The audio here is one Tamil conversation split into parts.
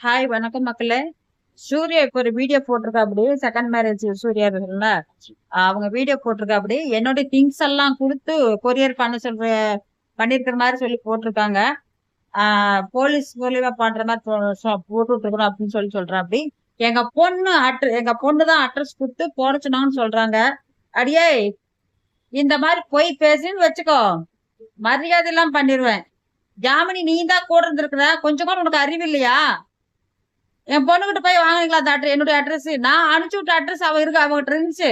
ஹாய் வணக்கம் மக்களே. சூர்யா இப்போ ஒரு வீடியோ போட்டிருக்கா. அப்படி செகண்ட் மேரேஜ் சூர்யா இருக்குல்ல, அவங்க வீடியோ போட்டிருக்கா. அப்படி என்னுடைய திங்ஸ் எல்லாம் கொடுத்து கொரியர் பண்ண பண்ணிருக்கிற மாதிரி சொல்லி போட்டிருக்காங்க. போலீஸ் மூலியமா பண்ற மாதிரி போட்டுட்டு இருக்கிறோம் அப்படின்னு சொல்றேன். அப்படி எங்க பொண்ணு தான் அட்ரஸ் கொடுத்து போட சொன்னாங்கன்னு சொல்றாங்க. அடியே, இந்த மாதிரி போய் பேசுன்னு வச்சுக்கோ, மரியாதை எல்லாம் பண்ணிடுவேன். ஜாமினி நீ தான் கூட இருந்திருக்கிற, கொஞ்சம் கூட உனக்கு அறிவு இல்லையா? என் பொண்ணுகிட்ட போய் வாங்கிக்கலாம் அந்த என்னுடைய அட்ரஸ். நான் அனுப்பிச்சு விட்ட அட்ரஸ் அவ இருக்கு, அவங்ககிட்ட இருந்துச்சு.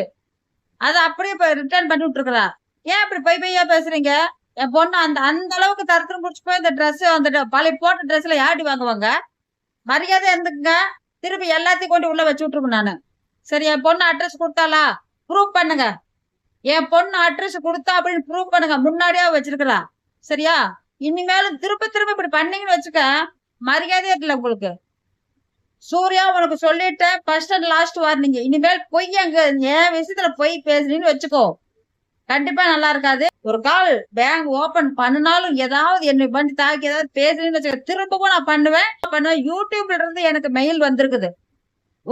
அதை அப்படியே இப்போ ரிட்டர்ன் பண்ணி விட்டுருக்குறா. ஏன் இப்படி பொய்யா பேசுறீங்க? என் பொண்ணு அந்த அந்த அளவுக்கு தரத்துல முடிச்சு போய் இந்த ட்ரெஸ், அந்த பழைய போட்ட ட்ரெஸ்ல யாடி வாங்குவாங்க? மரியாதை இருந்துக்குங்க. திருப்பி எல்லாத்தையும் கொண்டு உள்ள வச்சு விட்டுருக்கேன் நானு. சரி, என் பொண்ணு அட்ரஸ் கொடுத்தாளா? ப்ரூவ் பண்ணுங்க. என் பொண்ணு அட்ரஸ் கொடுத்தா அப்படின்னு ப்ரூவ் பண்ணுங்க. முன்னாடியே வச்சிருக்கிறா. சரியா? இனிமேலும் திரும்ப திரும்ப இப்படி பண்ணீங்கன்னு வச்சுக்க, மரியாதையே இருக்குல்ல உங்களுக்கு. சூர்யா, உனக்கு சொல்லிட்டேன், ஃபர்ஸ்ட் அண்ட் லாஸ்ட் வார்னிங். இனிமேல் பொய் அங்க என் விஷயத்துல பொய் பேசுறீன்னு வச்சுக்கோ, கண்டிப்பா நல்லா இருக்காது. ஒரு கால் பேங்க் ஓபன் பண்ணினாலும் ஏதாவது என்னை பண்ணி தாக்கி ஏதாவது பேசுறீன்னு வச்சுக்க, திரும்பவும் நான் பண்ணுவேன். யூடியூப்ல இருந்து எனக்கு மெயில் வந்திருக்குது.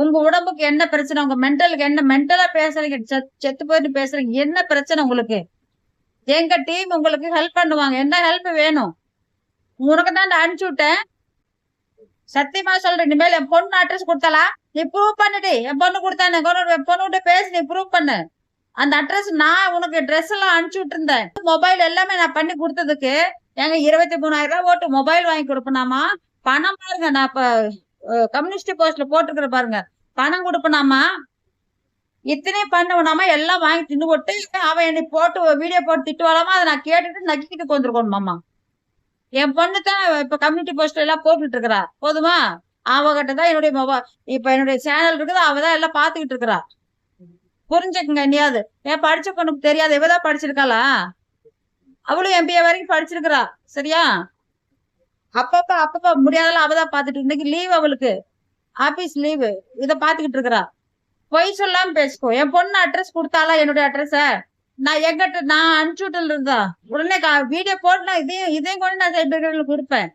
உங்க உடம்புக்கு என்ன பிரச்சனை, உங்க மென்டலுக்கு என்ன, மென்டலா பேசுறீங்க, செத்து போயிட்டு பேசுறீங்க, என்ன பிரச்சனை உங்களுக்கு? எங்க டீம் உங்களுக்கு ஹெல்ப் பண்ணுவாங்க. என்ன ஹெல்ப் வேணும்? உனக்கு தான் நான் அனுப்பிச்சு விட்டேன். சத்தியமா சொல்றேன், இனிமேல் என் பொண்ணு அட்ரஸ் கொடுத்தாலா நீ ப்ரூவ் பண்ணிட்டு, என் பொண்ணு கொடுத்தானே, என் பொண்ணு பேசி நீ ப்ரூவ் பண்ணு. அந்த அட்ரஸ் நான் உனக்கு ட்ரெஸ் எல்லாம் அனுப்பிச்சு விட்டுருந்தேன். மொபைல் எல்லாமே நான் பண்ணி கொடுத்ததுக்கு எங்க 23,000 ரூபாய் போட்டு மொபைல் வாங்கி கொடுப்பனாமா? பணம் பாருங்க, நான் இப்ப கம்யூனிஸ்ட் போஸ்ட்ல போட்டுக்கிற பாருங்க, பணம் கொடுப்பனாமா? இத்தனையும் பண்ணுவனாமா? எல்லாம் வாங்கி தின்னு போட்டு அவன் என்னை போட்டு வீடியோ போட்டு திட்டுவாளாமா? அதை நான் கேட்டுட்டு நக்கிக்கிட்டு வந்துருக்கணுமாமா. என் பொண்ணு தான் இப்ப கம்யூனிட்டி போஸ்ட் எல்லாம் போட்டுட்டு இருக்கிறா. போதுமா? அவகிட்ட தான் என்னுடைய இப்ப என்னுடைய சேனல் இருக்குது, அவதான் எல்லாம் பாத்துக்கிட்டு இருக்கிறா. புரிஞ்சுக்குங்க. என்னையாவது ஏன் படிச்ச பொண்ணுக்கு தெரியாது? இவதான் படிச்சிருக்காளா? அவளும் MBA வரைக்கும் படிச்சிருக்கிறா. சரியா? அப்பப்ப முடியாதெல்லாம் அவதான் பாத்துட்டு, இன்னைக்கு லீவ் அவளுக்கு, ஆபீஸ் லீவு, இத பாத்துக்கிட்டு இருக்கிறா. பொய் சொல்லாம பேசிக்கோ. என் பொண்ணு அட்ரஸ் கொடுத்தாளா? என்னுடைய அட்ரஸ நான் எங்கிட்ட நான் அனுப்பிச்சு விட்டுல இருந்தா உடனே வீடியோ போட்டு இதையும் கொண்டு நான் கொடுப்பேன்.